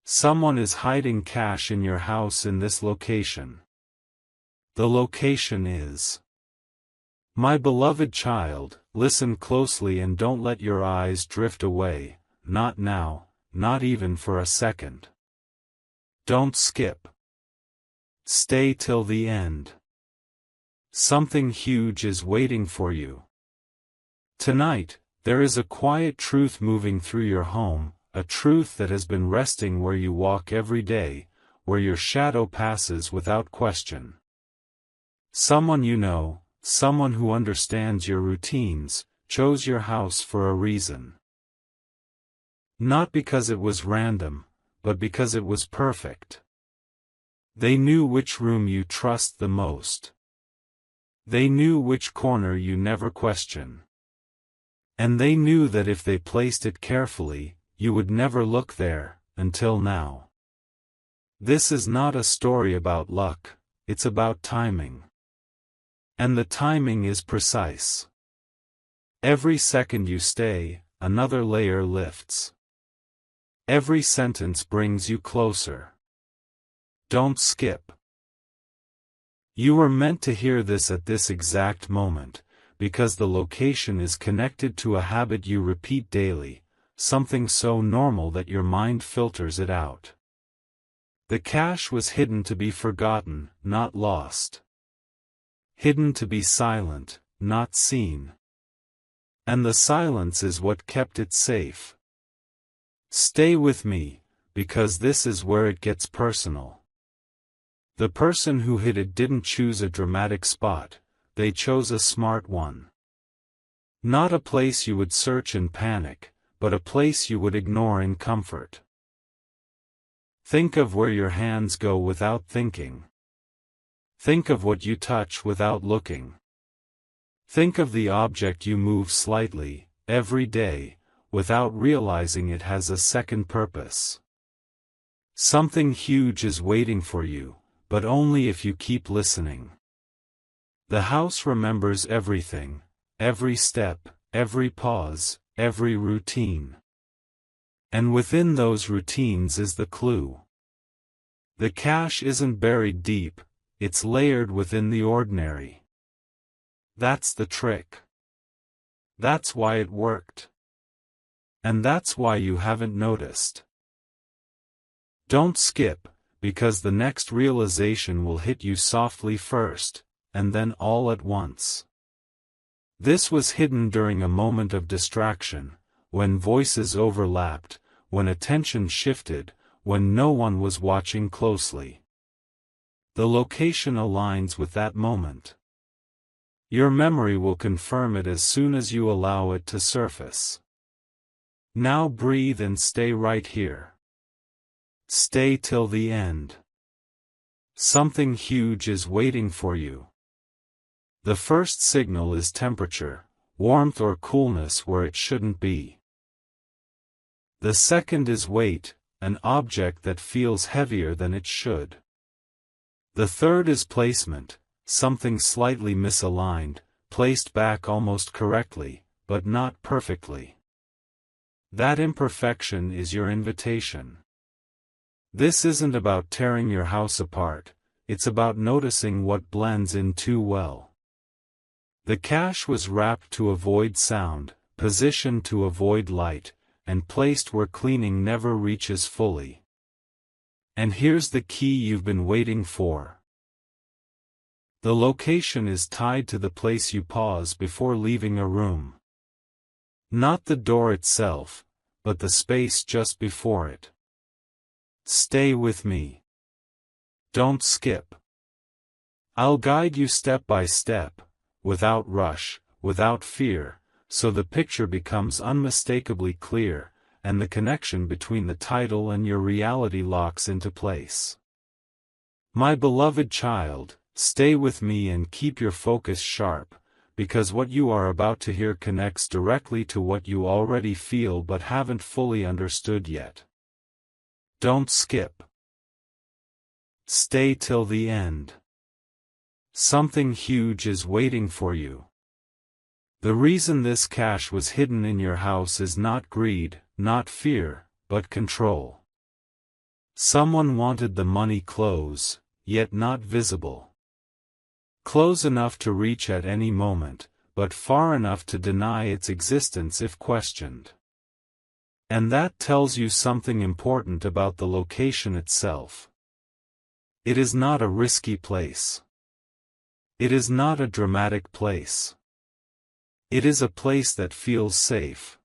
Someone is hiding cash in your house in this location. The location is. My beloved child, listen closely and don't let your eyes drift away, not now, not even for a second. Don't skip. Stay till the end. Something huge is waiting for you. Tonight, there is a quiet truth moving through your home, a truth that has been resting where you walk every day, where your shadow passes without question. Someone you know, someone who understands your routines, chose your house for a reason. Not because it was random, but because it was perfect. They knew which room you trust the most. They knew which corner you never question. And they knew that if they placed it carefully, you would never look there, until now. This is not a story about luck, it's about timing. And the timing is precise. Every second you stay, another layer lifts. Every sentence brings you closer. Don't skip. You were meant to hear this at this exact moment, because the location is connected to a habit you repeat daily, something so normal that your mind filters it out. The cache was hidden to be forgotten, not lost. Hidden to be silent, not seen. And the silence is what kept it safe. Stay with me, because this is where it gets personal. The person who hid it didn't choose a dramatic spot, they chose a smart one. Not a place you would search in panic, but a place you would ignore in comfort. Think of where your hands go without thinking. Think of what you touch without looking. Think of the object you move slightly, every day, without realizing it has a second purpose. Something huge is waiting for you, but only if you keep listening. The house remembers everything, every step, every pause, every routine. And within those routines is the clue. The cache isn't buried deep, it's layered within the ordinary. That's the trick. That's why it worked. And that's why you haven't noticed. Don't skip, because the next realization will hit you softly first, and then all at once. This was hidden during a moment of distraction, when voices overlapped, when attention shifted, when no one was watching closely. The location aligns with that moment. Your memory will confirm it as soon as you allow it to surface. Now breathe and stay right here. Stay till the end. Something huge is waiting for you. The first signal is temperature, warmth or coolness where it shouldn't be. The second is weight, an object that feels heavier than it should. The third is placement, something slightly misaligned, placed back almost correctly, but not perfectly. That imperfection is your invitation. This isn't about tearing your house apart, it's about noticing what blends in too well. The cache was wrapped to avoid sound, positioned to avoid light, and placed where cleaning never reaches fully. And here's the key you've been waiting for. The location is tied to the place you pause before leaving a room. Not the door itself, but the space just before it. Stay with me. Don't skip. I'll guide you step by step, without rush, without fear, so the picture becomes unmistakably clear, and the connection between the title and your reality locks into place. My beloved child, stay with me and keep your focus sharp, because what you are about to hear connects directly to what you already feel but haven't fully understood yet. Don't skip. Stay till the end. Something huge is waiting for you. The reason this cache was hidden in your house is not greed, not fear, but control. Someone wanted the money close, yet not visible. Close enough to reach at any moment, but far enough to deny its existence if questioned. And that tells you something important about the location itself. It is not a risky place. It is not a dramatic place. It is a place that feels safe.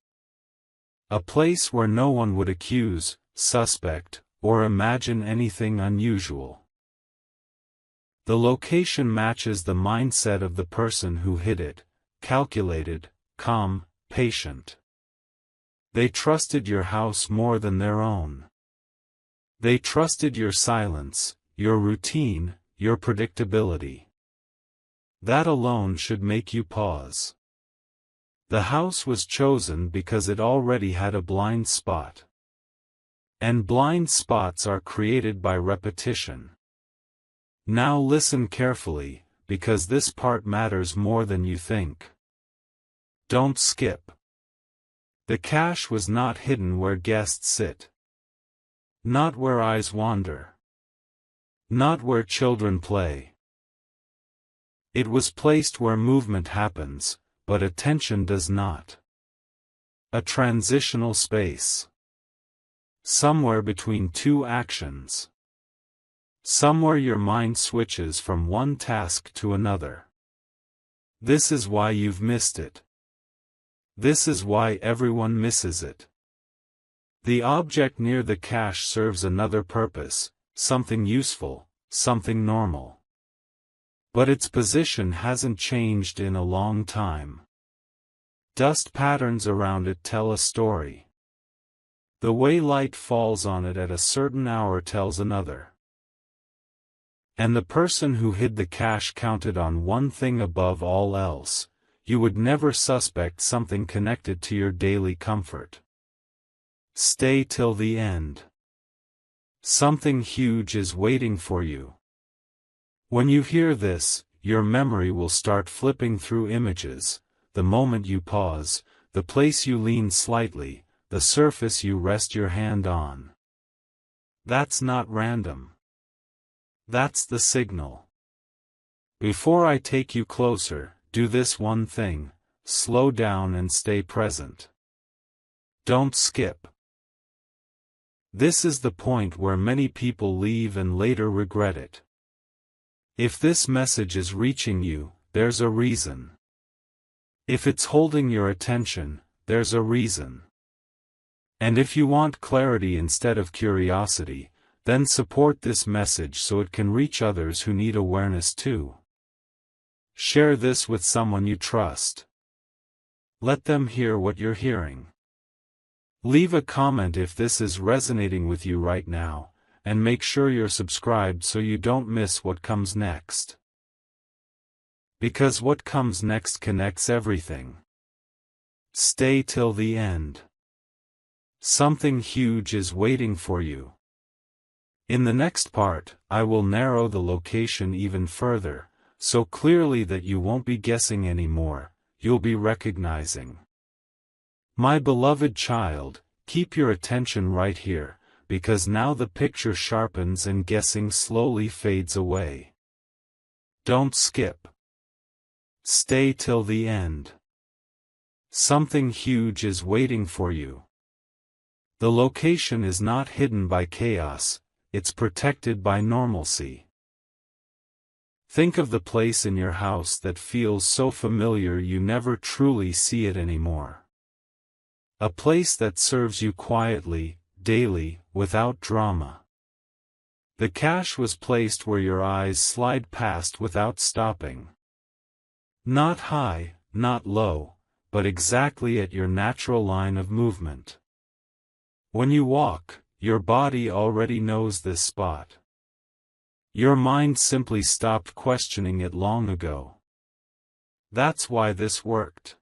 A place where no one would accuse, suspect, or imagine anything unusual. The location matches the mindset of the person who hid it: calculated, calm, patient. They trusted your house more than their own. They trusted your silence, your routine, your predictability. That alone should make you pause. The house was chosen because it already had a blind spot. And blind spots are created by repetition. Now listen carefully, because this part matters more than you think. Don't skip. The cash was not hidden where guests sit. Not where eyes wander. Not where children play. It was placed where movement happens, but attention does not. A transitional space. Somewhere between two actions. Somewhere your mind switches from one task to another. This is why you've missed it. This is why everyone misses it. The object near the cache serves another purpose, something useful, something normal. But its position hasn't changed in a long time. Dust patterns around it tell a story. The way light falls on it at a certain hour tells another. And the person who hid the cache counted on one thing above all else: you would never suspect something connected to your daily comfort. Stay till the end. Something huge is waiting for you. When you hear this, your memory will start flipping through images: the moment you pause, the place you lean slightly, the surface you rest your hand on. That's not random. That's the signal. Before I take you closer, do this one thing: slow down and stay present. Don't skip. This is the point where many people leave and later regret it. If this message is reaching you, there's a reason. If it's holding your attention, there's a reason. And if you want clarity instead of curiosity, then support this message so it can reach others who need awareness too. Share this with someone you trust. Let them hear what you're hearing. Leave a comment if this is resonating with you right now, and make sure you're subscribed so you don't miss what comes next. Because what comes next connects everything. Stay till the end. Something huge is waiting for you. In the next part, I will narrow the location even further, so clearly that you won't be guessing anymore, you'll be recognizing. My beloved child, keep your attention right here, because now the picture sharpens and guessing slowly fades away. Don't skip. Stay till the end. Something huge is waiting for you. The location is not hidden by chaos, it's protected by normalcy. Think of the place in your house that feels so familiar you never truly see it anymore. A place that serves you quietly, daily, without drama. The cache was placed where your eyes slide past without stopping. Not high, not low, but exactly at your natural line of movement. When you walk, your body already knows this spot. Your mind simply stopped questioning it long ago. That's why this worked.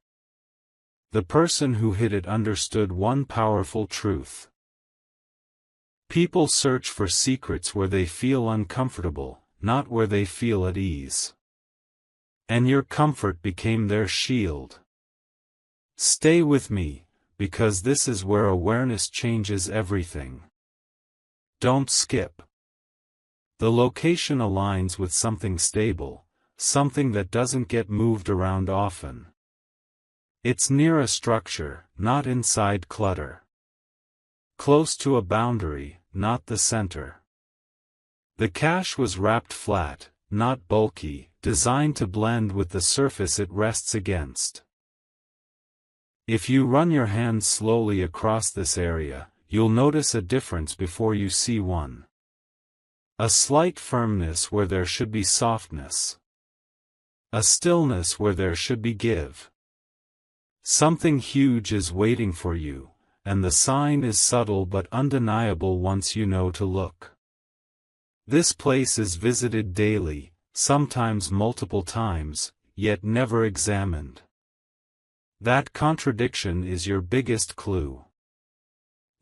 The person who hid it understood one powerful truth. People search for secrets where they feel uncomfortable, not where they feel at ease. And your comfort became their shield. Stay with me, because this is where awareness changes everything. Don't skip. The location aligns with something stable, something that doesn't get moved around often. It's near a structure, not inside clutter. Close to a boundary, not the center. The cache was wrapped flat, not bulky, designed to blend with the surface it rests against. If you run your hands slowly across this area, you'll notice a difference before you see one. A slight firmness where there should be softness. A stillness where there should be give. Something huge is waiting for you, and the sign is subtle but undeniable once you know to look. This place is visited daily, sometimes multiple times, yet never examined. That contradiction is your biggest clue.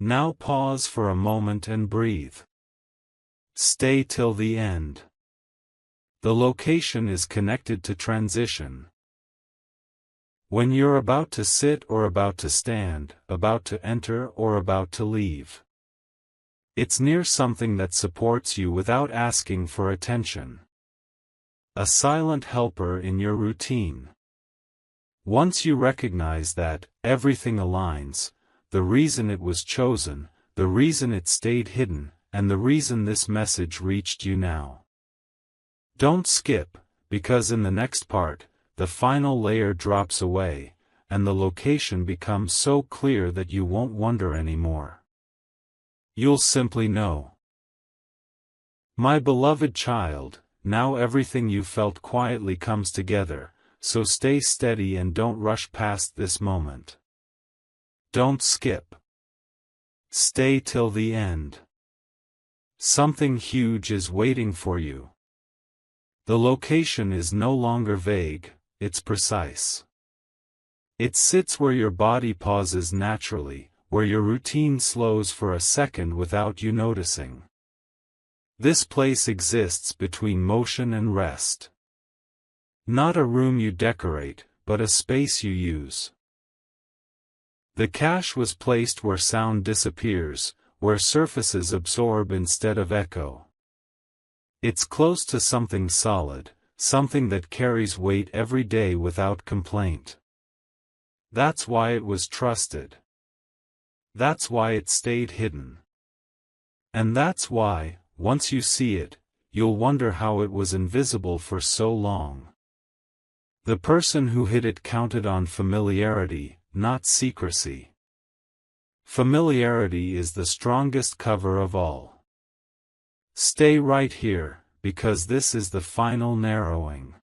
Now pause for a moment and breathe. Stay till the end. The location is connected to transition. When you're about to sit or about to stand, about to enter or about to leave. It's near something that supports you without asking for attention. A silent helper in your routine. Once you recognize that, everything aligns, the reason it was chosen, the reason it stayed hidden, and the reason this message reached you now. Don't skip, because in the next part, the final layer drops away, and the location becomes so clear that you won't wonder anymore. You'll simply know. My beloved child, now everything you felt quietly comes together, so stay steady and don't rush past this moment. Don't skip. Stay till the end. Something huge is waiting for you. The location is no longer vague, it's precise. It sits where your body pauses naturally, where your routine slows for a second without you noticing. This place exists between motion and rest. Not a room you decorate, but a space you use. The cache was placed where sound disappears, where surfaces absorb instead of echo. It's close to something solid, something that carries weight every day without complaint. That's why it was trusted. That's why it stayed hidden. And that's why, once you see it, you'll wonder how it was invisible for so long. The person who hid it counted on familiarity, not secrecy. Familiarity is the strongest cover of all. Stay right here, because this is the final narrowing.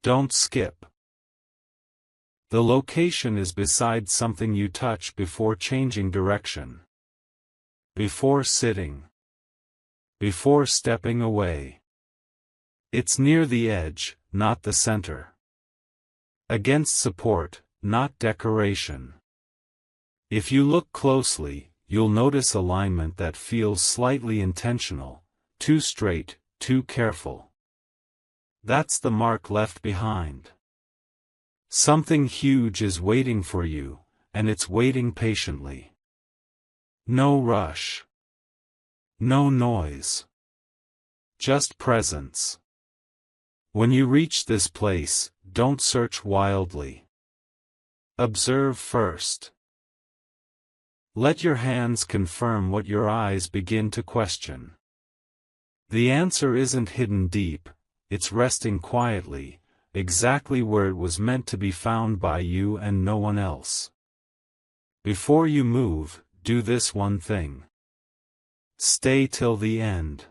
Don't skip. The location is beside something you touch before changing direction. Before sitting. Before stepping away. It's near the edge, not the center. Against support, not decoration. If you look closely, you'll notice alignment that feels slightly intentional, too straight, too careful. That's the mark left behind. Something huge is waiting for you, and it's waiting patiently. No rush. No noise. Just presence. When you reach this place, don't search wildly. Observe first. Let your hands confirm what your eyes begin to question. The answer isn't hidden deep, it's resting quietly, exactly where it was meant to be found by you and no one else. Before you move, do this one thing. Stay till the end.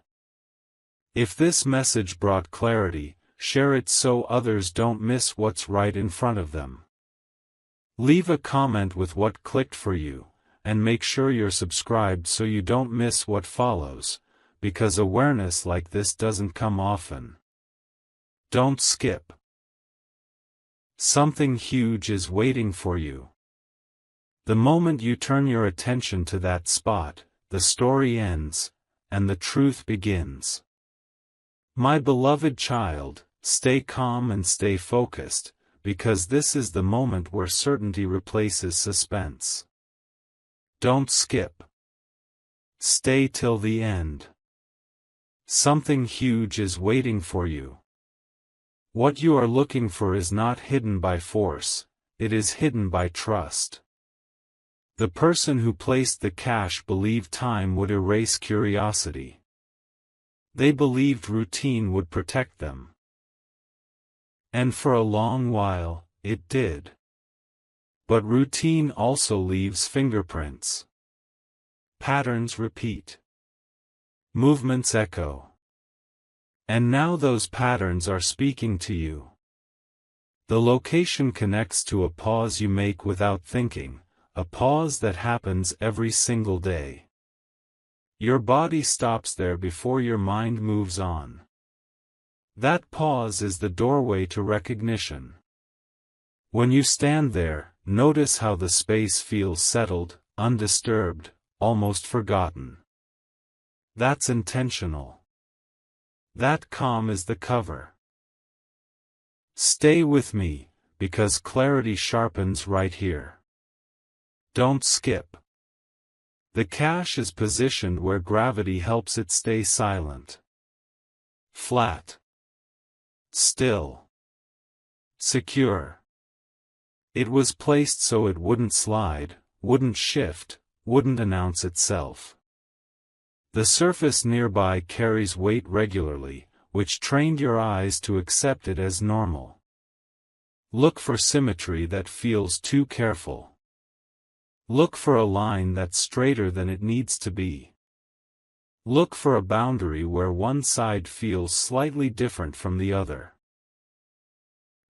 If this message brought clarity, share it so others don't miss what's right in front of them. Leave a comment with what clicked for you, and make sure you're subscribed so you don't miss what follows, because awareness like this doesn't come often. Don't skip. Something huge is waiting for you. The moment you turn your attention to that spot, the story ends, and the truth begins. My beloved child, stay calm and stay focused, because this is the moment where certainty replaces suspense. Don't skip. Stay till the end. Something huge is waiting for you. What you are looking for is not hidden by force, it is hidden by trust. The person who placed the cache believed time would erase curiosity. They believed routine would protect them. And for a long while, it did. But routine also leaves fingerprints. Patterns repeat. Movements echo. And now those patterns are speaking to you. The location connects to a pause you make without thinking, a pause that happens every single day. Your body stops there before your mind moves on. That pause is the doorway to recognition. When you stand there, notice how the space feels settled, undisturbed, almost forgotten. That's intentional. That calm is the cover. Stay with me, because clarity sharpens right here. Don't skip. The cache is positioned where gravity helps it stay silent. Flat. Still. Secure. It was placed so it wouldn't slide, wouldn't shift, wouldn't announce itself. The surface nearby carries weight regularly, which trained your eyes to accept it as normal. Look for symmetry that feels too careful. Look for a line that's straighter than it needs to be. Look for a boundary where one side feels slightly different from the other.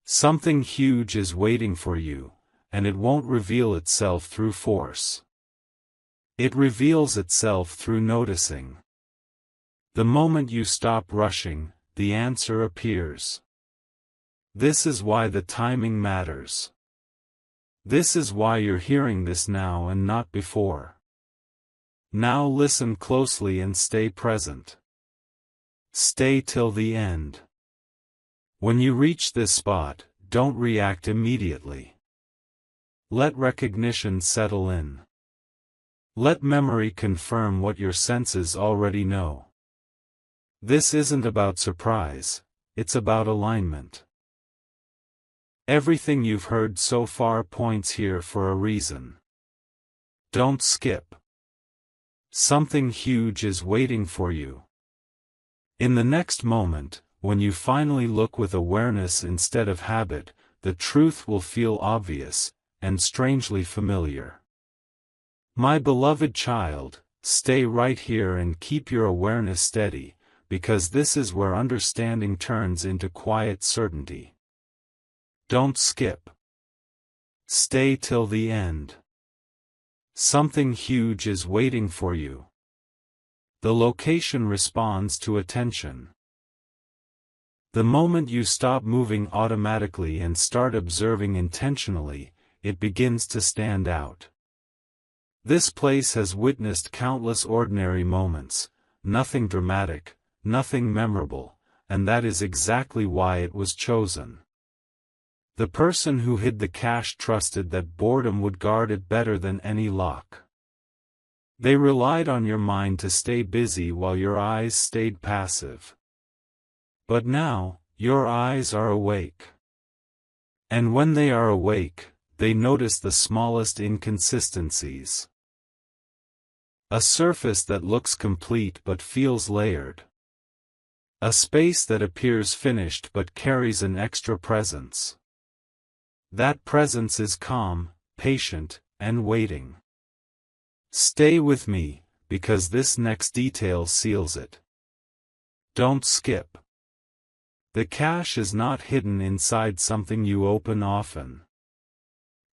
Something huge is waiting for you, and it won't reveal itself through force. It reveals itself through noticing. The moment you stop rushing, the answer appears. This is why the timing matters. This is why you're hearing this now and not before. Now listen closely and stay present. Stay till the end. When you reach this spot, don't react immediately. Let recognition settle in. Let memory confirm what your senses already know. This isn't about surprise, it's about alignment. Everything you've heard so far points here for a reason. Don't skip. Something huge is waiting for you. In the next moment, when you finally look with awareness instead of habit, the truth will feel obvious, and strangely familiar. My beloved child, stay right here and keep your awareness steady, because this is where understanding turns into quiet certainty. Don't skip. Stay till the end. Something huge is waiting for you. The location responds to attention. The moment you stop moving automatically and start observing intentionally, it begins to stand out. This place has witnessed countless ordinary moments, nothing dramatic, nothing memorable, and that is exactly why it was chosen. The person who hid the cache trusted that boredom would guard it better than any lock. They relied on your mind to stay busy while your eyes stayed passive. But now, your eyes are awake. And when they are awake, they notice the smallest inconsistencies. A surface that looks complete but feels layered. A space that appears finished but carries an extra presence. That presence is calm, patient, and waiting. Stay with me, because this next detail seals it. Don't skip. The cache is not hidden inside something you open often.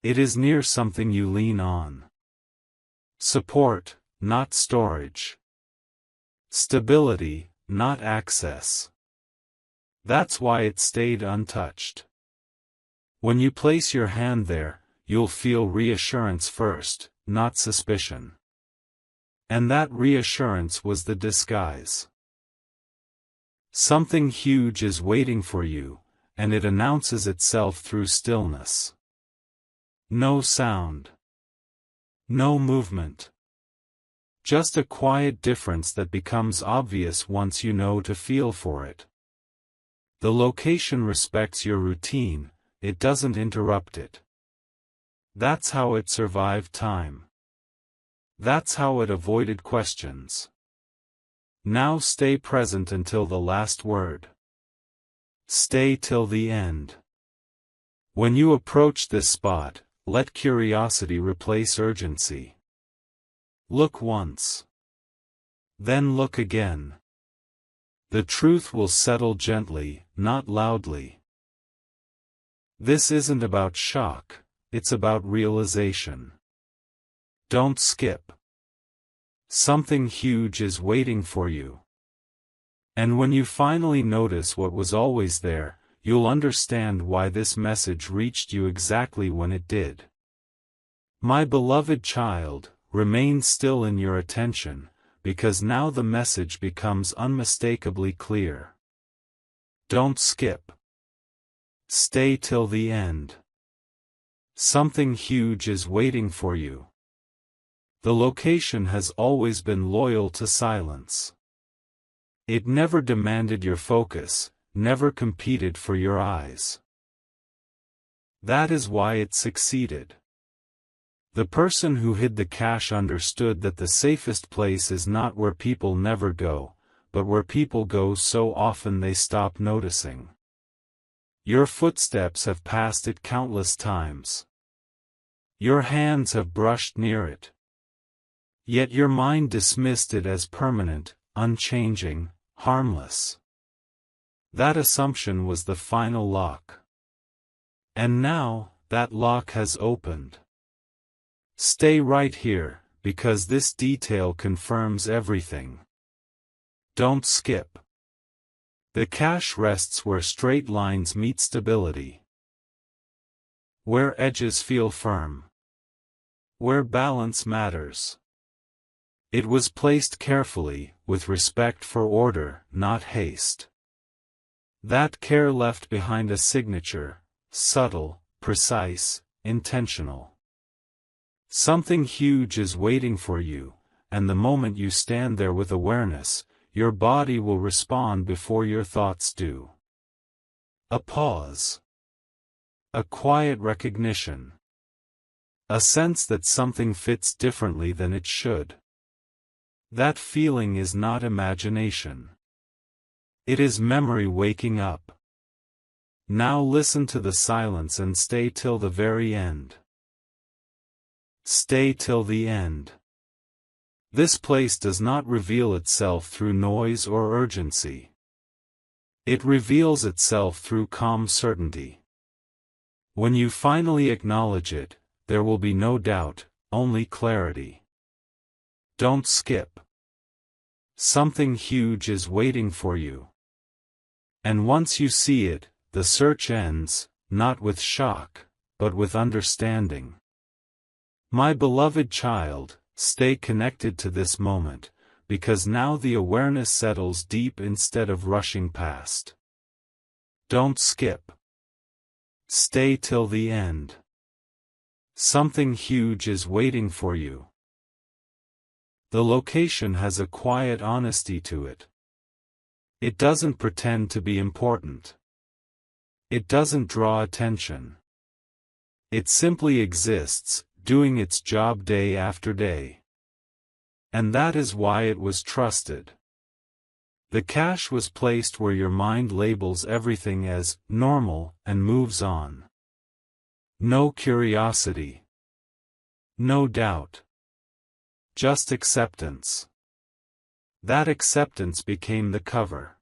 It is near something you lean on. Support, not storage. Stability, not access. That's why it stayed untouched. When you place your hand there, you'll feel reassurance first, not suspicion. And that reassurance was the disguise. Something huge is waiting for you, and it announces itself through stillness. No sound. No movement. Just a quiet difference that becomes obvious once you know to feel for it. The location respects your routine, it doesn't interrupt it. That's how it survived time. That's how it avoided questions. Now stay present until the last word. Stay till the end. When you approach this spot, let curiosity replace urgency. Look once. Then look again. The truth will settle gently, not loudly. This isn't about shock, it's about realization. Don't skip. Something huge is waiting for you. And when you finally notice what was always there, you'll understand why this message reached you exactly when it did. My beloved child, remain still in your attention, because now the message becomes unmistakably clear. Don't skip. Stay till the end. Something huge is waiting for you. The location has always been loyal to silence. It never demanded your focus, never competed for your eyes. That is why it succeeded. The person who hid the cache understood that the safest place is not where people never go, but where people go so often they stop noticing. Your footsteps have passed it countless times. Your hands have brushed near it. Yet your mind dismissed it as permanent, unchanging, harmless. That assumption was the final lock. And now, that lock has opened. Stay right here, because this detail confirms everything. Don't skip. The cache rests where straight lines meet stability. Where edges feel firm. Where balance matters. It was placed carefully, with respect for order, not haste. That care left behind a signature, subtle, precise, intentional. Something huge is waiting for you, and the moment you stand there with awareness, your body will respond before your thoughts do. A pause. A quiet recognition. A sense that something fits differently than it should. That feeling is not imagination. It is memory waking up. Now listen to the silence and stay till the very end. Stay till the end. This place does not reveal itself through noise or urgency. It reveals itself through calm certainty. When you finally acknowledge it, there will be no doubt, only clarity. Don't skip. Something huge is waiting for you. And once you see it, the search ends, not with shock, but with understanding. My beloved child, stay connected to this moment, because now the awareness settles deep instead of rushing past. Don't skip. Stay till the end. Something huge is waiting for you. The location has a quiet honesty to it. It doesn't pretend to be important. It doesn't draw attention. It simply exists, doing its job day after day. And that is why it was trusted. The cache was placed where your mind labels everything as normal and moves on. No curiosity. No doubt. Just acceptance. That acceptance became the cover.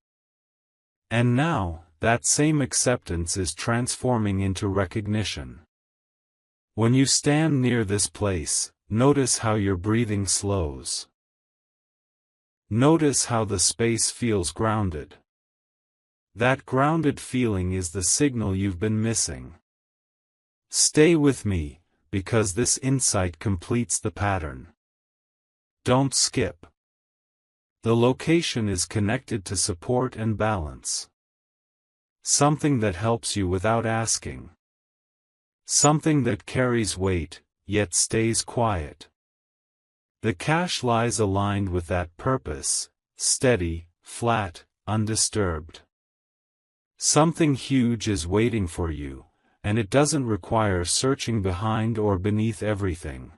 And now, that same acceptance is transforming into recognition. When you stand near this place, notice how your breathing slows. Notice how the space feels grounded. That grounded feeling is the signal you've been missing. Stay with me, because this insight completes the pattern. Don't skip. The location is connected to support and balance. Something that helps you without asking. Something that carries weight, yet stays quiet. The cache lies aligned with that purpose, steady, flat, undisturbed. Something huge is waiting for you, and it doesn't require searching behind or beneath everything.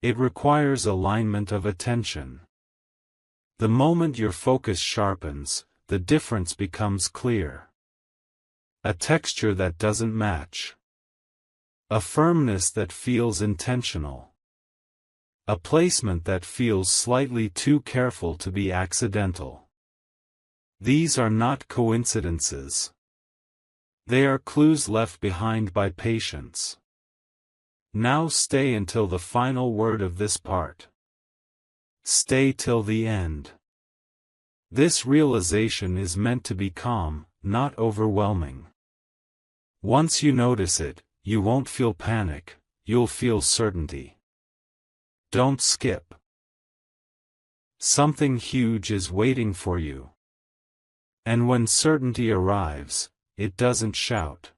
It requires alignment of attention. The moment your focus sharpens, the difference becomes clear. A texture that doesn't match. A firmness that feels intentional. A placement that feels slightly too careful to be accidental. These are not coincidences. They are clues left behind by patience. Now stay until the final word of this part. Stay till the end. This realization is meant to be calm, not overwhelming. Once you notice it, you won't feel panic, you'll feel certainty. Don't skip. Something huge is waiting for you. And when certainty arrives, it doesn't shout.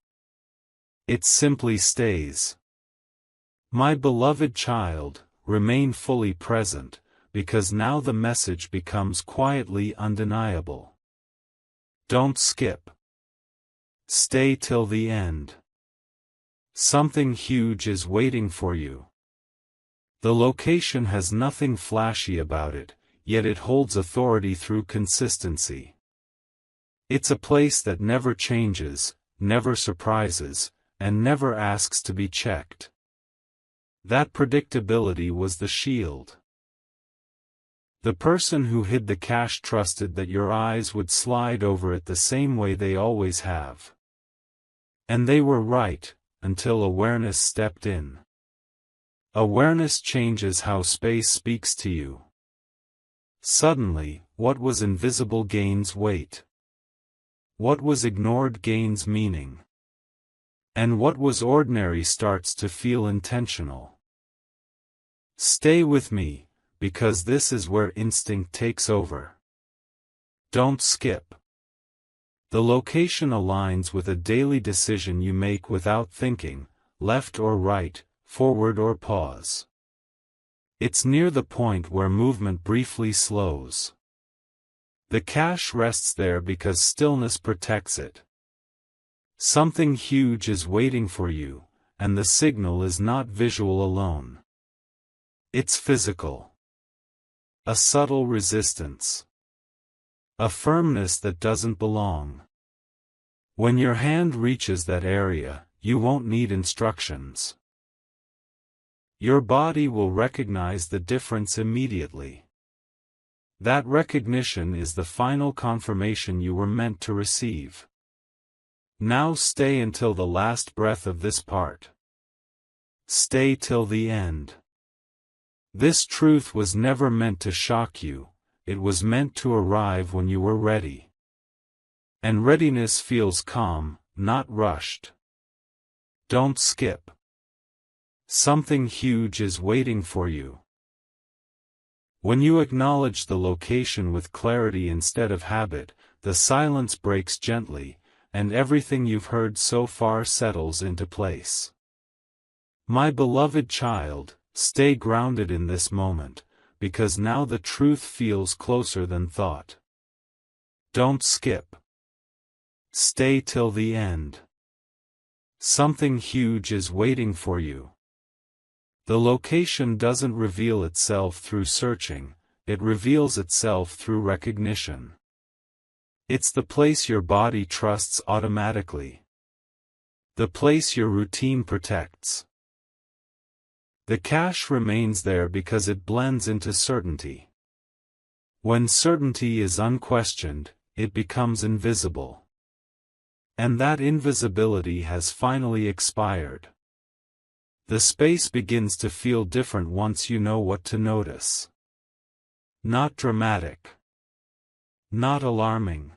It simply stays. My beloved child, remain fully present, because now the message becomes quietly undeniable. Don't skip. Stay till the end. Something huge is waiting for you. The location has nothing flashy about it, yet it holds authority through consistency. It's a place that never changes, never surprises, and never asks to be checked. That predictability was the shield. The person who hid the cache trusted that your eyes would slide over it the same way they always have. And they were right, until awareness stepped in. Awareness changes how space speaks to you. Suddenly, what was invisible gains weight. What was ignored gains meaning. And what was ordinary starts to feel intentional. Stay with me, because this is where instinct takes over. Don't skip. The location aligns with a daily decision you make without thinking, left or right, forward or pause. It's near the point where movement briefly slows. The cache rests there because stillness protects it. Something huge is waiting for you, and the signal is not visual alone. It's physical. A subtle resistance. A firmness that doesn't belong. When your hand reaches that area, you won't need instructions. Your body will recognize the difference immediately. That recognition is the final confirmation you were meant to receive. Now stay until the last breath of this part. Stay till the end. This truth was never meant to shock you, it was meant to arrive when you were ready. And readiness feels calm, not rushed. Don't skip. Something huge is waiting for you. When you acknowledge the location with clarity instead of habit, the silence breaks gently, and everything you've heard so far settles into place. My beloved child, stay grounded in this moment, because now the truth feels closer than thought. Don't skip. Stay till the end. Something huge is waiting for you. The location doesn't reveal itself through searching, it reveals itself through recognition. It's the place your body trusts automatically. The place your routine protects. The cache remains there because it blends into certainty. When certainty is unquestioned, it becomes invisible. And that invisibility has finally expired. The space begins to feel different once you know what to notice. Not dramatic. Not alarming.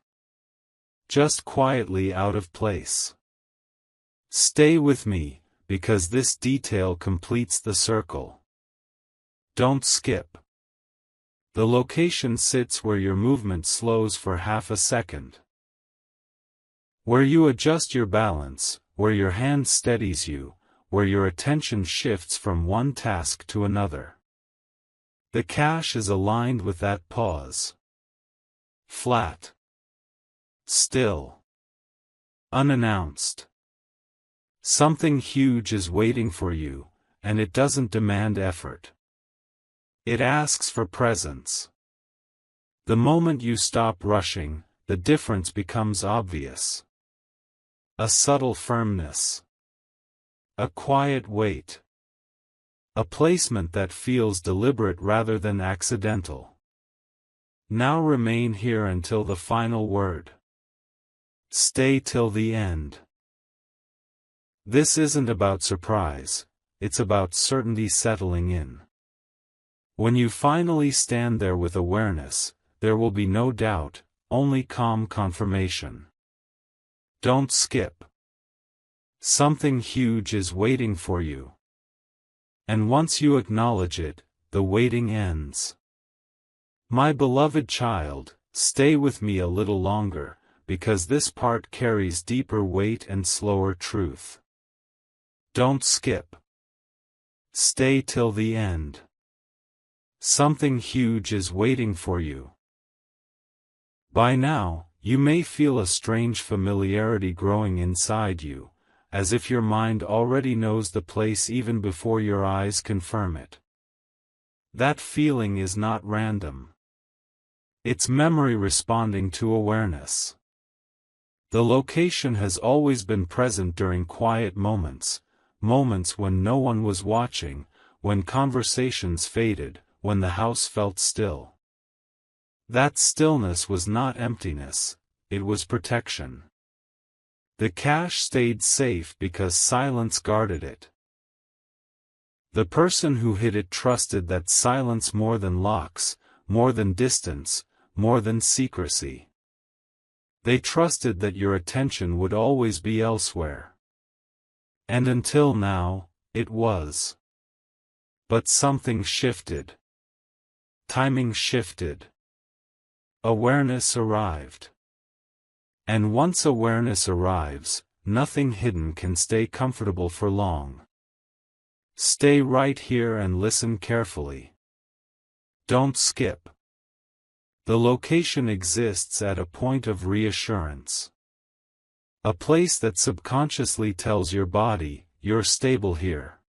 Just quietly out of place. Stay with me, because this detail completes the circle. Don't skip. The location sits where your movement slows for half a second. Where you adjust your balance, where your hand steadies you, where your attention shifts from one task to another. The cache is aligned with that pause. Flat. Still. Unannounced. Something huge is waiting for you, and it doesn't demand effort. It asks for presence. The moment you stop rushing, the difference becomes obvious. A subtle firmness. A quiet weight. A placement that feels deliberate rather than accidental. Now remain here until the final word. Stay till the end. This isn't about surprise, it's about certainty settling in. When you finally stand there with awareness, there will be no doubt, only calm confirmation. Don't skip. Something huge is waiting for you. And once you acknowledge it, the waiting ends. My beloved child, stay with me a little longer, because this part carries deeper weight and slower truth. Don't skip. Stay till the end. Something huge is waiting for you. By now, you may feel a strange familiarity growing inside you, as if your mind already knows the place even before your eyes confirm it. That feeling is not random. It's memory responding to awareness. The location has always been present during quiet moments, moments when no one was watching, when conversations faded, when the house felt still. That stillness was not emptiness, it was protection. The cache stayed safe because silence guarded it. The person who hid it trusted that silence more than locks, more than distance, more than secrecy. They trusted that your attention would always be elsewhere. And until now, it was. But something shifted. Timing shifted. Awareness arrived. And once awareness arrives, nothing hidden can stay comfortable for long. Stay right here and listen carefully. Don't skip. The location exists at a point of reassurance. A place that subconsciously tells your body, you're stable here.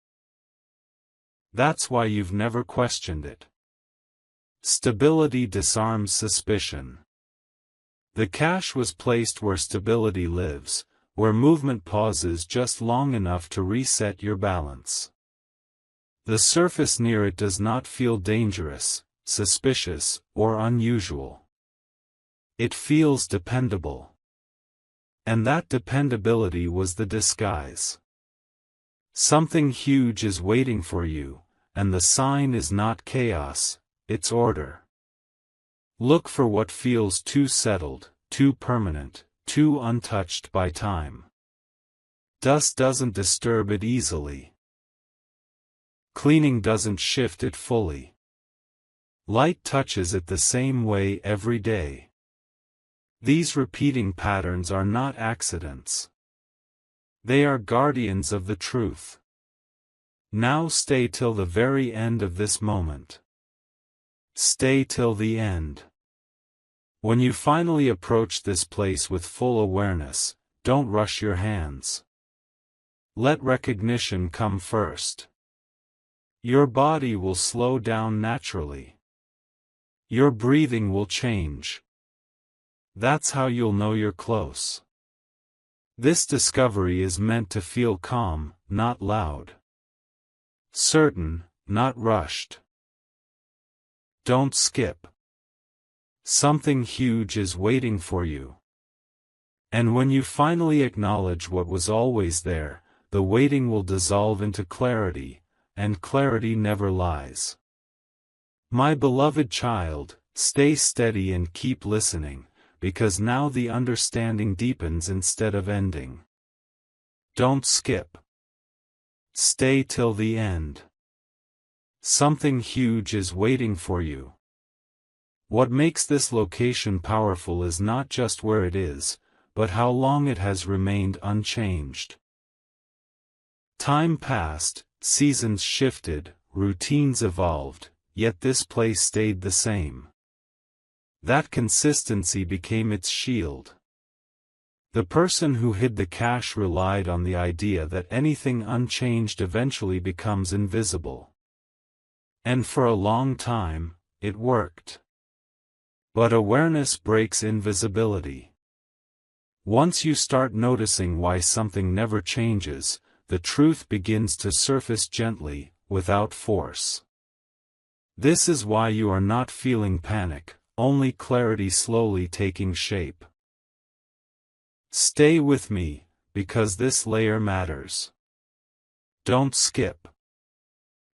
That's why you've never questioned it. Stability disarms suspicion. The cache was placed where stability lives, where movement pauses just long enough to reset your balance. The surface near it does not feel dangerous, suspicious, or unusual. It feels dependable. And that dependability was the disguise. Something huge is waiting for you, and the sign is not chaos, it's order. Look for what feels too settled, too permanent, too untouched by time. Dust doesn't disturb it easily. Cleaning doesn't shift it fully. Light touches it the same way every day. These repeating patterns are not accidents. They are guardians of the truth. Now stay till the very end of this moment. Stay till the end. When you finally approach this place with full awareness, don't rush your hands. Let recognition come first. Your body will slow down naturally. Your breathing will change. That's how you'll know you're close. This discovery is meant to feel calm, not loud. Certain, not rushed. Don't skip. Something huge is waiting for you. And when you finally acknowledge what was always there, the waiting will dissolve into clarity, and clarity never lies. My beloved child, stay steady and keep listening, because now the understanding deepens instead of ending. Don't skip. Stay till the end. Something huge is waiting for you. What makes this location powerful is not just where it is, but how long it has remained unchanged. Time passed, seasons shifted, routines evolved, yet this place stayed the same. That consistency became its shield. The person who hid the cash relied on the idea that anything unchanged eventually becomes invisible. And for a long time, it worked. But awareness breaks invisibility. Once you start noticing why something never changes, the truth begins to surface gently, without force. This is why you are not feeling panic, only clarity slowly taking shape. Stay with me, because this layer matters. Don't skip.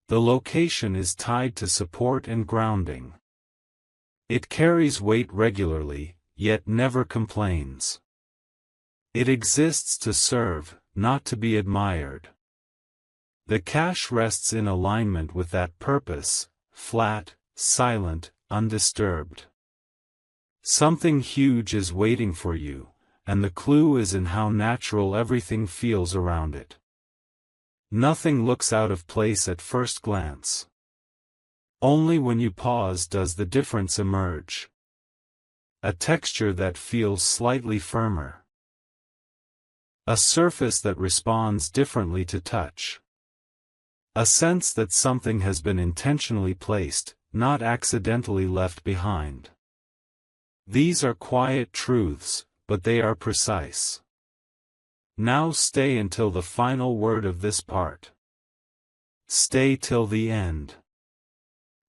The location is tied to support and grounding. It carries weight regularly, yet never complains. It exists to serve, not to be admired. The cash rests in alignment with that purpose, flat, silent, undisturbed. Something huge is waiting for you, and the clue is in how natural everything feels around it. Nothing looks out of place at first glance. Only when you pause does the difference emerge. A texture that feels slightly firmer. A surface that responds differently to touch. A sense that something has been intentionally placed, not accidentally left behind. These are quiet truths, but they are precise. Now stay until the final word of this part. Stay till the end.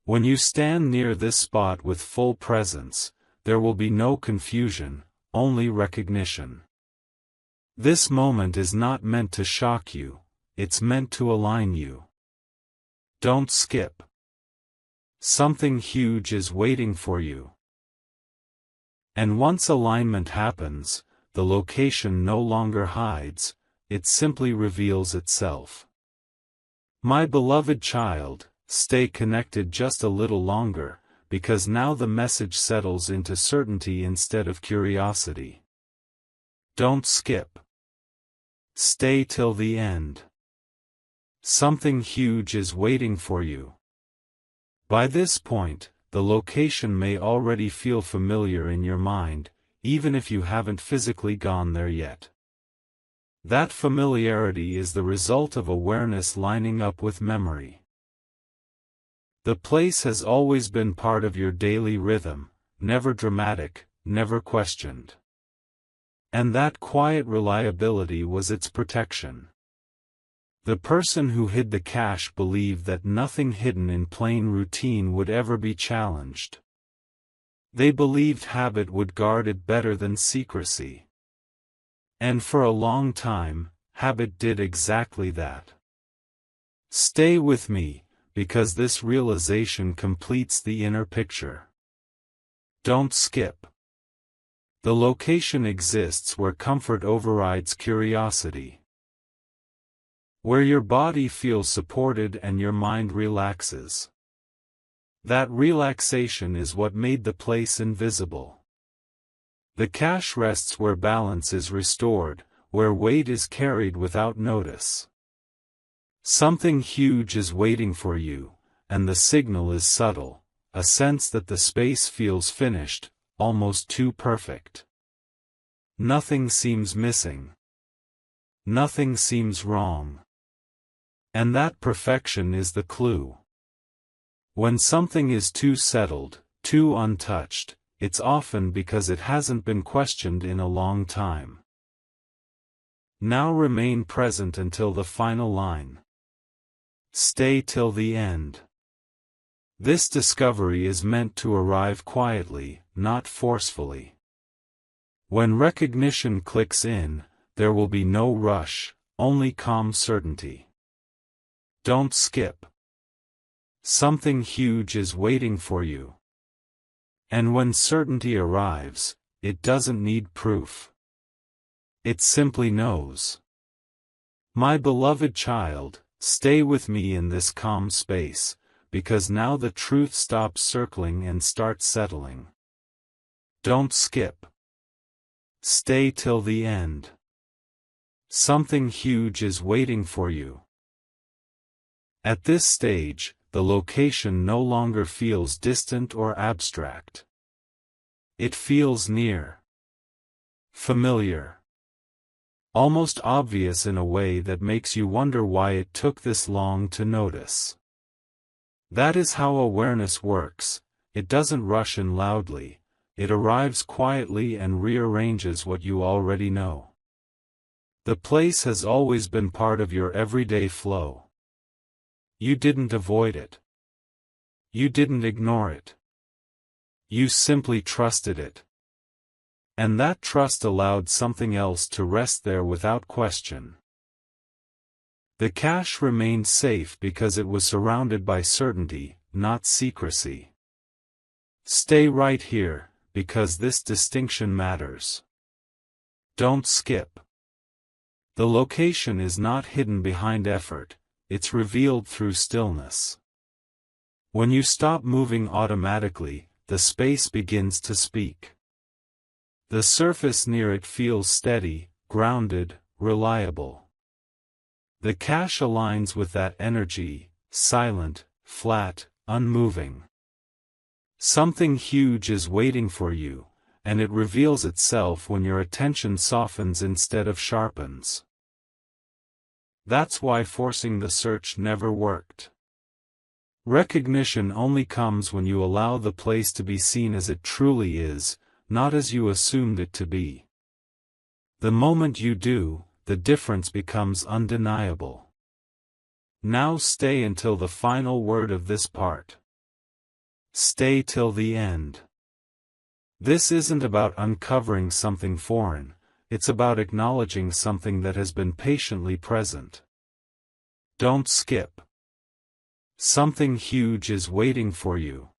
When you stand near this spot with full presence, there will be no confusion, only recognition. This moment is not meant to shock you, it's meant to align you. Don't skip. Something huge is waiting for you. And once alignment happens, the location no longer hides, it simply reveals itself. My beloved child, stay connected just a little longer, because now the message settles into certainty instead of curiosity. Don't skip. Stay till the end. Something huge is waiting for you. By this point, the location may already feel familiar in your mind, even if you haven't physically gone there yet. That familiarity is the result of awareness lining up with memory. The place has always been part of your daily rhythm, never dramatic, never questioned. And that quiet reliability was its protection. The person who hid the cash believed that nothing hidden in plain routine would ever be challenged. They believed habit would guard it better than secrecy. And for a long time, habit did exactly that. Stay with me, because this realization completes the inner picture. Don't skip. The location exists where comfort overrides curiosity. Where your body feels supported and your mind relaxes. That relaxation is what made the place invisible. The cash rests where balance is restored, where weight is carried without notice. Something huge is waiting for you, and the signal is subtle, a sense that the space feels finished, almost too perfect. Nothing seems missing. Nothing seems wrong. And that perfection is the clue. When something is too settled, too untouched, it's often because it hasn't been questioned in a long time. Now remain present until the final line. Stay till the end. This discovery is meant to arrive quietly, not forcefully. When recognition clicks in, there will be no rush, only calm certainty. Don't skip. Something huge is waiting for you. And when certainty arrives, it doesn't need proof. It simply knows. My beloved child, stay with me in this calm space, because now the truth stops circling and starts settling. Don't skip. Stay till the end. Something huge is waiting for you. At this stage, the location no longer feels distant or abstract. It feels near, familiar, almost obvious in a way that makes you wonder why it took this long to notice. That is how awareness works. It doesn't rush in loudly, it arrives quietly and rearranges what you already know. The place has always been part of your everyday flow. You didn't avoid it. You didn't ignore it. You simply trusted it. And that trust allowed something else to rest there without question. The cache remained safe because it was surrounded by certainty, not secrecy. Stay right here, because this distinction matters. Don't skip. The location is not hidden behind effort, it's revealed through stillness. When you stop moving automatically, the space begins to speak. The surface near it feels steady, grounded, reliable. The cache aligns with that energy, silent, flat, unmoving. Something huge is waiting for you, and it reveals itself when your attention softens instead of sharpens. That's why forcing the search never worked. Recognition only comes when you allow the place to be seen as it truly is, not as you assumed it to be. The moment you do, the difference becomes undeniable. Now stay until the final word of this part. Stay till the end. This isn't about uncovering something foreign, it's about acknowledging something that has been patiently present. Don't skip. Something huge is waiting for you.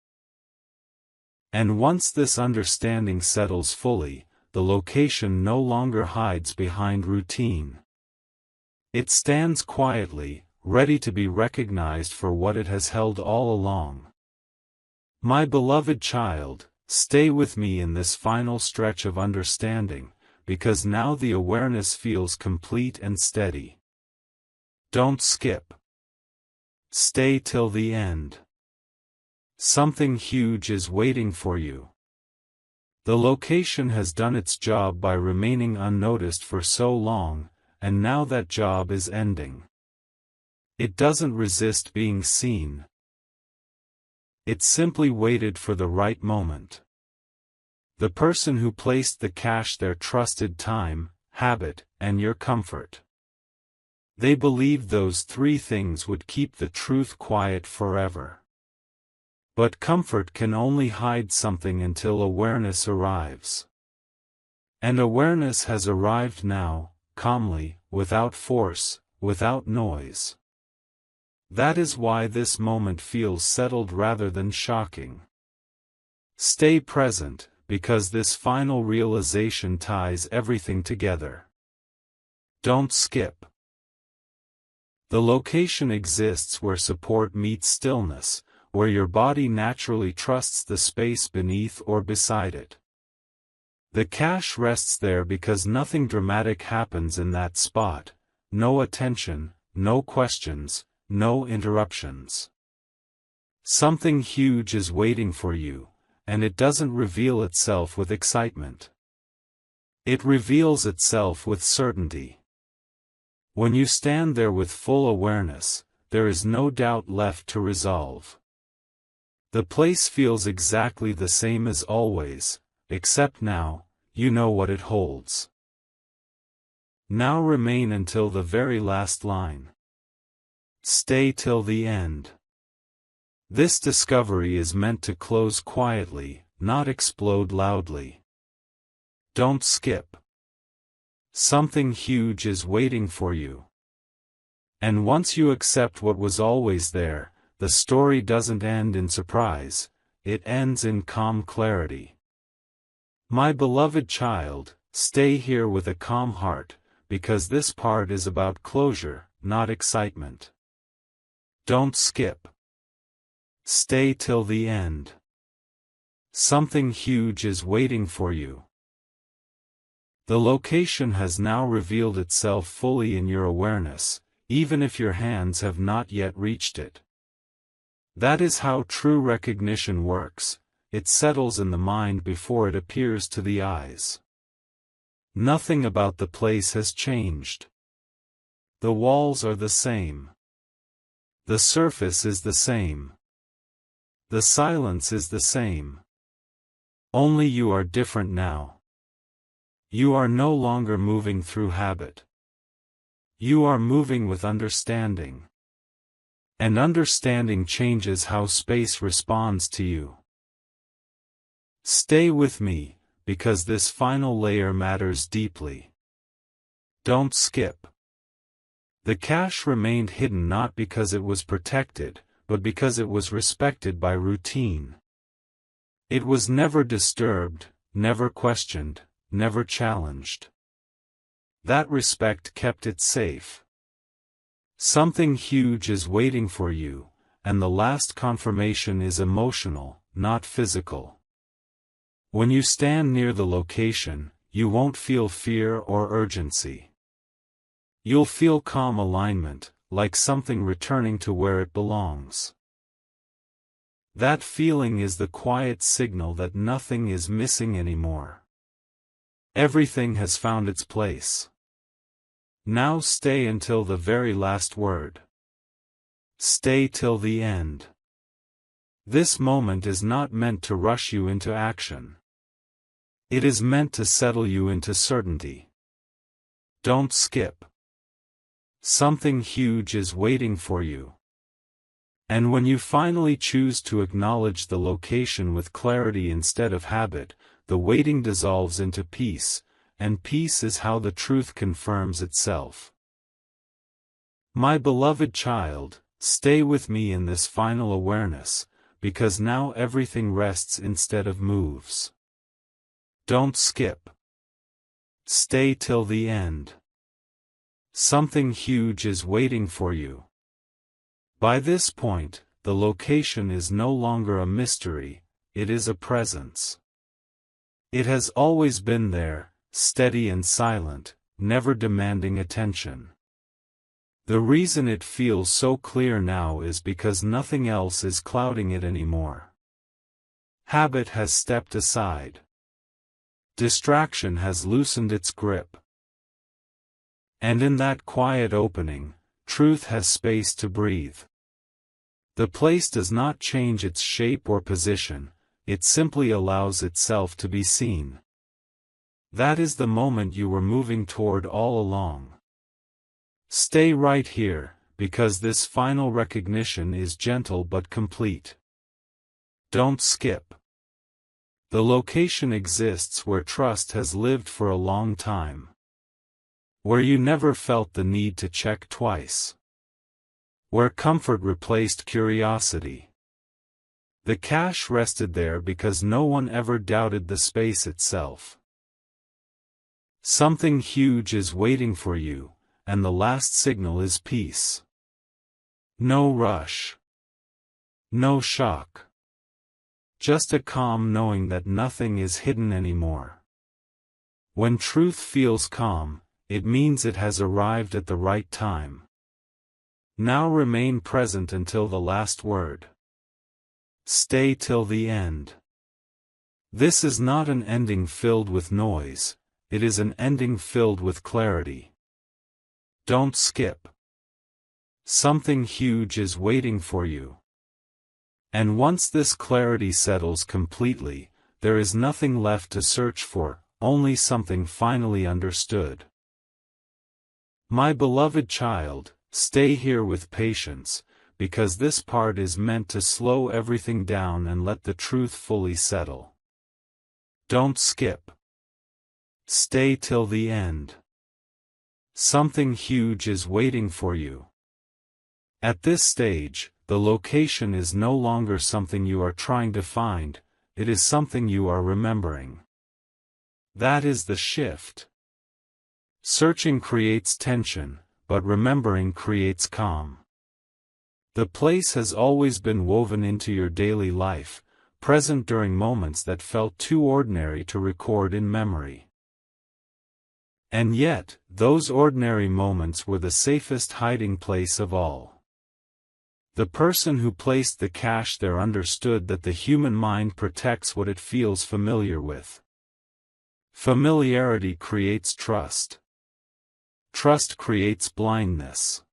And once this understanding settles fully, the location no longer hides behind routine. It stands quietly, ready to be recognized for what it has held all along. My beloved child, stay with me in this final stretch of understanding, because now the awareness feels complete and steady. Don't skip. Stay till the end. Something huge is waiting for you. The location has done its job by remaining unnoticed for so long, and now that job is ending. It doesn't resist being seen. It simply waited for the right moment. The person who placed the cache there trusted time, habit, and your comfort. They believed those three things would keep the truth quiet forever. But comfort can only hide something until awareness arrives. And awareness has arrived now, calmly, without force, without noise. That is why this moment feels settled rather than shocking. Stay present, because this final realization ties everything together. Don't skip. The location exists where support meets stillness, where your body naturally trusts the space beneath or beside it. The cache rests there because nothing dramatic happens in that spot, no attention, no questions, no interruptions. Something huge is waiting for you, and it doesn't reveal itself with excitement. It reveals itself with certainty. When you stand there with full awareness, there is no doubt left to resolve. The place feels exactly the same as always, except now, you know what it holds. Now remain until the very last line. Stay till the end. This discovery is meant to close quietly, not explode loudly. Don't skip. Something huge is waiting for you. And once you accept what was always there, the story doesn't end in surprise, it ends in calm clarity. My beloved child, stay here with a calm heart, because this part is about closure, not excitement. Don't skip. Stay till the end. Something huge is waiting for you. The location has now revealed itself fully in your awareness, even if your hands have not yet reached it. That is how true recognition works. It settles in the mind before it appears to the eyes. Nothing about the place has changed. The walls are the same. The surface is the same. The silence is the same. Only you are different now. You are no longer moving through habit. You are moving with understanding. And understanding changes how space responds to you. Stay with me, because this final layer matters deeply. Don't skip. The cache remained hidden not because it was protected, but because it was respected by routine. It was never disturbed, never questioned, never challenged. That respect kept it safe. Something huge is waiting for you, and the last confirmation is emotional, not physical. When you stand near the location, you won't feel fear or urgency. You'll feel calm alignment, like something returning to where it belongs. That feeling is the quiet signal that nothing is missing anymore. Everything has found its place. Now stay until the very last word. Stay till the end. This moment is not meant to rush you into action. It is meant to settle you into certainty. Don't skip. Something huge is waiting for you. And when you finally choose to acknowledge the location with clarity instead of habit, the waiting dissolves into peace, and peace is how the truth confirms itself. My beloved child, stay with me in this final awareness, because now everything rests instead of moves. Don't skip. Stay till the end. Something huge is waiting for you. By this point, the location is no longer a mystery, it is a presence. It has always been there, steady and silent, never demanding attention. The reason it feels so clear now is because nothing else is clouding it anymore. Habit has stepped aside. Distraction has loosened its grip. And in that quiet opening, truth has space to breathe. The place does not change its shape or position, it simply allows itself to be seen. That is the moment you were moving toward all along. Stay right here, because this final recognition is gentle but complete. Don't skip. The location exists where trust has lived for a long time. Where you never felt the need to check twice. Where comfort replaced curiosity. The cache rested there because no one ever doubted the space itself. Something huge is waiting for you, and the last signal is peace. No rush. No shock. Just a calm knowing that nothing is hidden anymore. When truth feels calm, it means it has arrived at the right time. Now remain present until the last word. Stay till the end. This is not an ending filled with noise, it is an ending filled with clarity. Don't skip. Something huge is waiting for you. And once this clarity settles completely, there is nothing left to search for, only something finally understood. My beloved child, stay here with patience, because this part is meant to slow everything down and let the truth fully settle. Don't skip. Stay till the end. Something huge is waiting for you. At this stage, the location is no longer something you are trying to find, it is something you are remembering. That is the shift. Searching creates tension, but remembering creates calm. The place has always been woven into your daily life, present during moments that felt too ordinary to record in memory. And yet, those ordinary moments were the safest hiding place of all. The person who placed the cache there understood that the human mind protects what it feels familiar with. Familiarity creates trust. Trust creates blindness.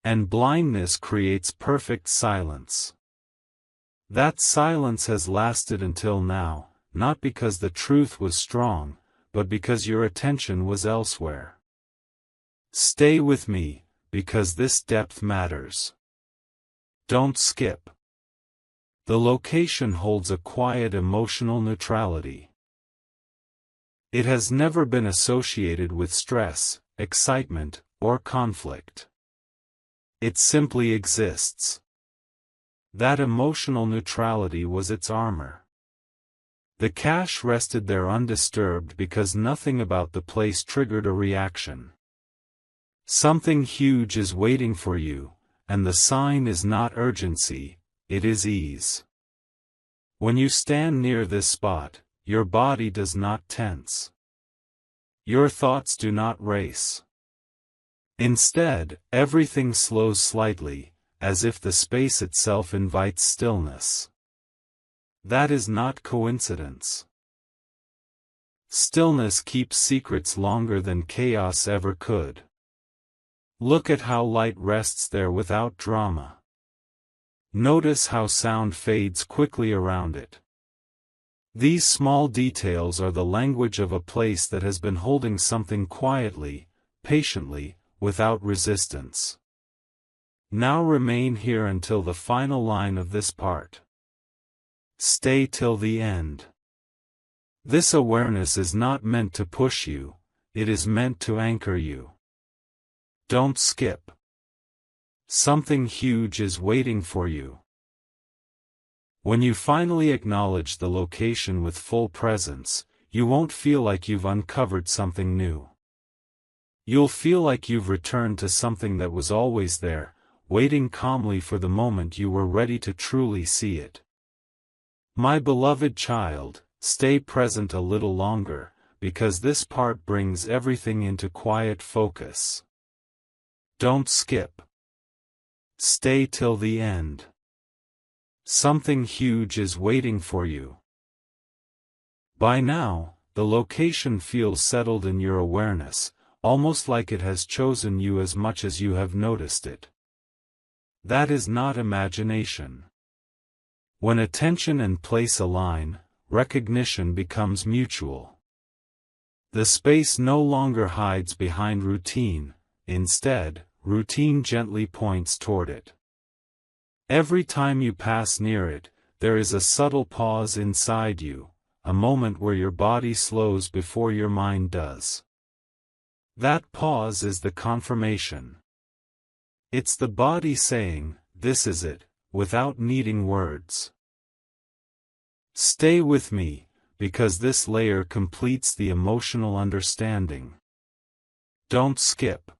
And blindness creates perfect silence. That silence has lasted until now, not because the truth was strong, but because your attention was elsewhere. Stay with me, because this depth matters. Don't skip. The location holds a quiet emotional neutrality. It has never been associated with stress, excitement, or conflict. It simply exists. That emotional neutrality was its armor. The cache rested there undisturbed because nothing about the place triggered a reaction. Something huge is waiting for you, and the sign is not urgency, it is ease. When you stand near this spot, your body does not tense. Your thoughts do not race. Instead, everything slows slightly, as if the space itself invites stillness. That is not coincidence. Stillness keeps secrets longer than chaos ever could. Look at how light rests there without drama. Notice how sound fades quickly around it. These small details are the language of a place that has been holding something quietly, patiently, without resistance. Now remain here until the final line of this part. Stay till the end. This awareness is not meant to push you, it is meant to anchor you. Don't skip. Something huge is waiting for you. When you finally acknowledge the location with full presence, you won't feel like you've uncovered something new. You'll feel like you've returned to something that was always there, waiting calmly for the moment you were ready to truly see it. My beloved child, stay present a little longer, because this part brings everything into quiet focus. Don't skip. Stay till the end. Something huge is waiting for you. By now, the location feels settled in your awareness, almost like it has chosen you as much as you have noticed it. That is not imagination. When attention and place align, recognition becomes mutual. The space no longer hides behind routine, instead, routine gently points toward it. Every time you pass near it, there is a subtle pause inside you, a moment where your body slows before your mind does. That pause is the confirmation. It's the body saying, "This is it," without needing words. Stay with me, because this layer completes the emotional understanding. Don't skip.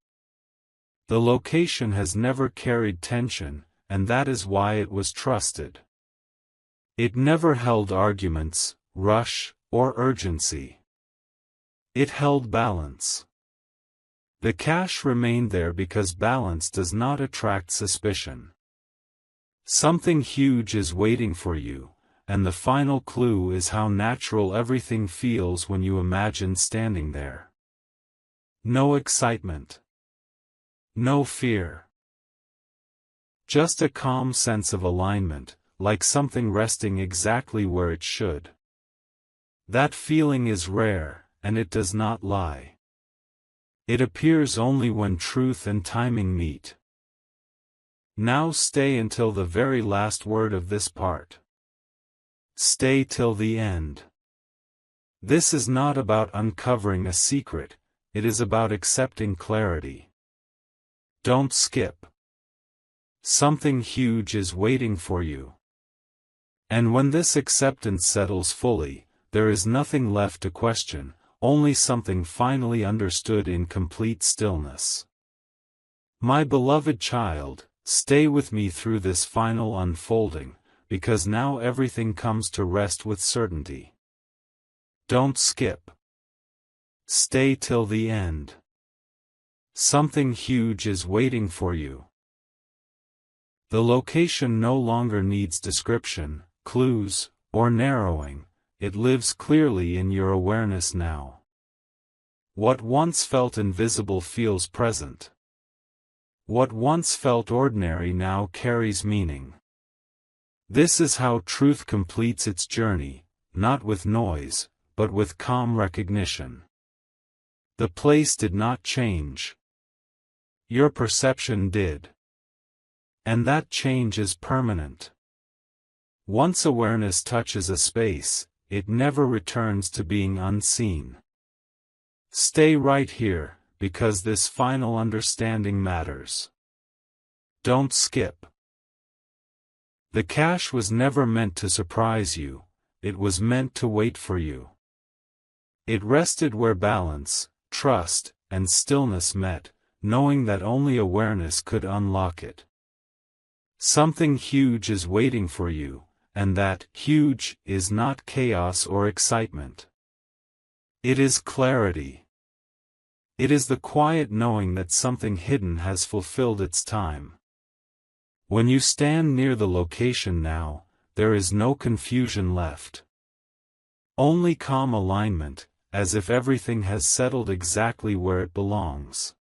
The location has never carried tension, and that is why it was trusted. It never held arguments, rush, or urgency. It held balance. The cache remained there because balance does not attract suspicion. Something huge is waiting for you, and the final clue is how natural everything feels when you imagine standing there. No excitement. No fear. Just a calm sense of alignment, like something resting exactly where it should. That feeling is rare, and it does not lie. It appears only when truth and timing meet. Now stay until the very last word of this part. Stay till the end. This is not about uncovering a secret, it is about accepting clarity. Don't skip. Something huge is waiting for you. And when this acceptance settles fully, there is nothing left to question, only something finally understood in complete stillness. My beloved child, stay with me through this final unfolding, because now everything comes to rest with certainty. Don't skip. Stay till the end. Something huge is waiting for you. The location no longer needs description, clues, or narrowing, it lives clearly in your awareness now. What once felt invisible feels present. What once felt ordinary now carries meaning. This is how truth completes its journey, not with noise, but with calm recognition. The place did not change. Your perception did. And that change is permanent. Once awareness touches a space, it never returns to being unseen. Stay right here, because this final understanding matters. Don't skip. The cache was never meant to surprise you, it was meant to wait for you. It rested where balance, trust, and stillness met, knowing that only awareness could unlock it. Something huge is waiting for you, and that huge is not chaos or excitement. It is clarity. It is the quiet knowing that something hidden has fulfilled its time. When you stand near the location now, there is no confusion left. Only calm alignment, as if everything has settled exactly where it belongs.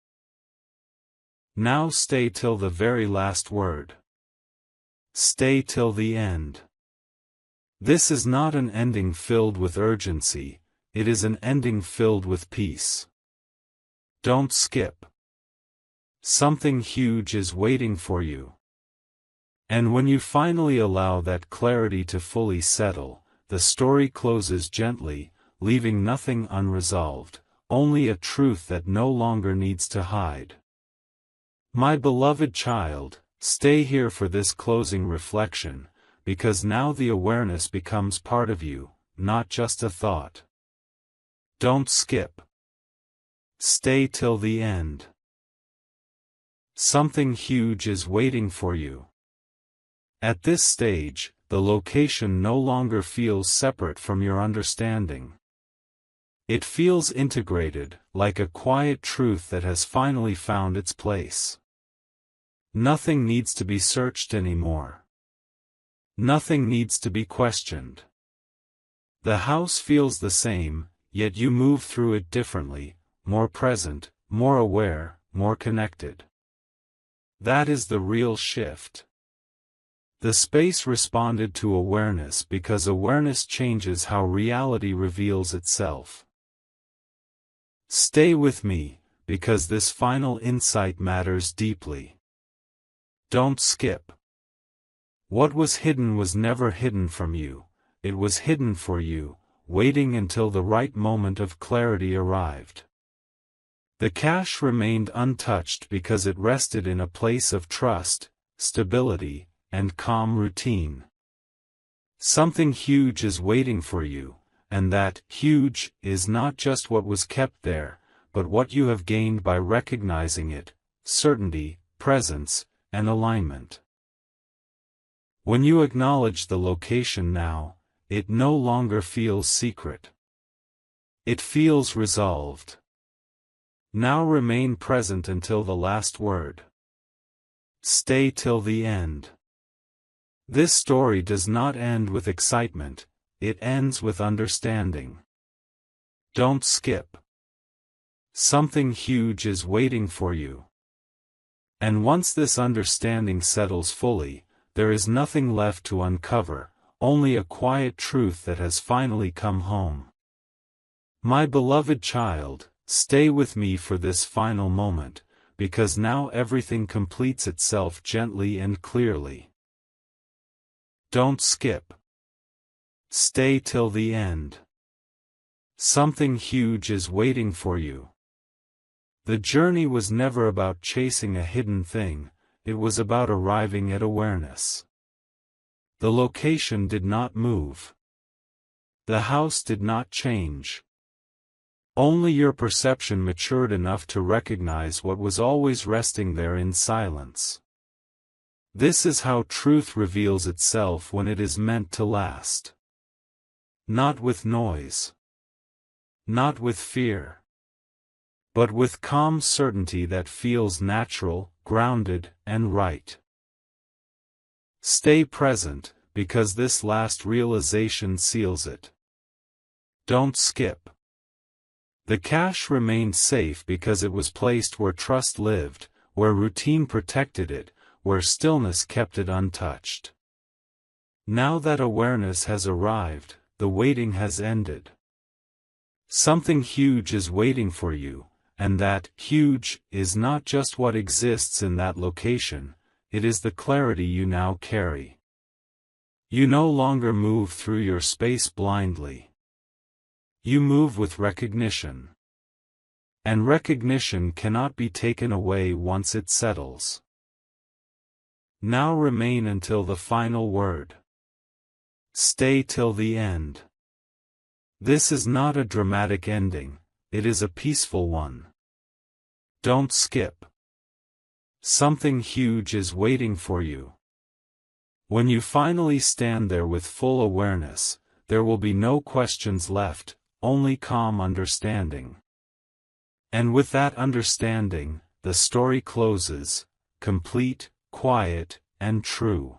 Now stay till the very last word. Stay till the end. This is not an ending filled with urgency, it is an ending filled with peace. Don't skip. Something huge is waiting for you. And when you finally allow that clarity to fully settle, the story closes gently, leaving nothing unresolved, only a truth that no longer needs to hide. My beloved child, stay here for this closing reflection, because now the awareness becomes part of you, not just a thought. Don't skip. Stay till the end. Something huge is waiting for you. At this stage, the location no longer feels separate from your understanding. It feels integrated, like a quiet truth that has finally found its place. Nothing needs to be searched anymore. Nothing needs to be questioned. The house feels the same, yet you move through it differently, more present, more aware, more connected. That is the real shift. The space responded to awareness because awareness changes how reality reveals itself. Stay with me, because this final insight matters deeply. Don't skip. What was hidden was never hidden from you, it was hidden for you, waiting until the right moment of clarity arrived. The cache remained untouched because it rested in a place of trust, stability, and calm routine. Something huge is waiting for you, and that huge is not just what was kept there, but what you have gained by recognizing it: certainty, presence, and alignment. When you acknowledge the location now, it no longer feels secret. It feels resolved. Now remain present until the last word. Stay till the end. This story does not end with excitement, it ends with understanding. Don't skip. Something huge is waiting for you. And once this understanding settles fully, there is nothing left to uncover, only a quiet truth that has finally come home. My beloved child, stay with me for this final moment, because now everything completes itself gently and clearly. Don't skip. Stay till the end. Something huge is waiting for you. The journey was never about chasing a hidden thing, it was about arriving at awareness. The location did not move. The house did not change. Only your perception matured enough to recognize what was always resting there in silence. This is how truth reveals itself when it is meant to last. Not with noise. Not with fear. But with calm certainty that feels natural, grounded, and right. Stay present, because this last realization seals it. Don't skip. The cash remained safe because it was placed where trust lived, where routine protected it, where stillness kept it untouched. Now that awareness has arrived, the waiting has ended. Something huge is waiting for you, and that huge is not just what exists in that location, it is the clarity you now carry. You no longer move through your space blindly. You move with recognition. And recognition cannot be taken away once it settles. Now remain until the final word. Stay till the end. This is not a dramatic ending, it is a peaceful one. Don't skip. Something huge is waiting for you. When you finally stand there with full awareness, there will be no questions left, only calm understanding. And with that understanding, the story closes, complete, quiet, and true.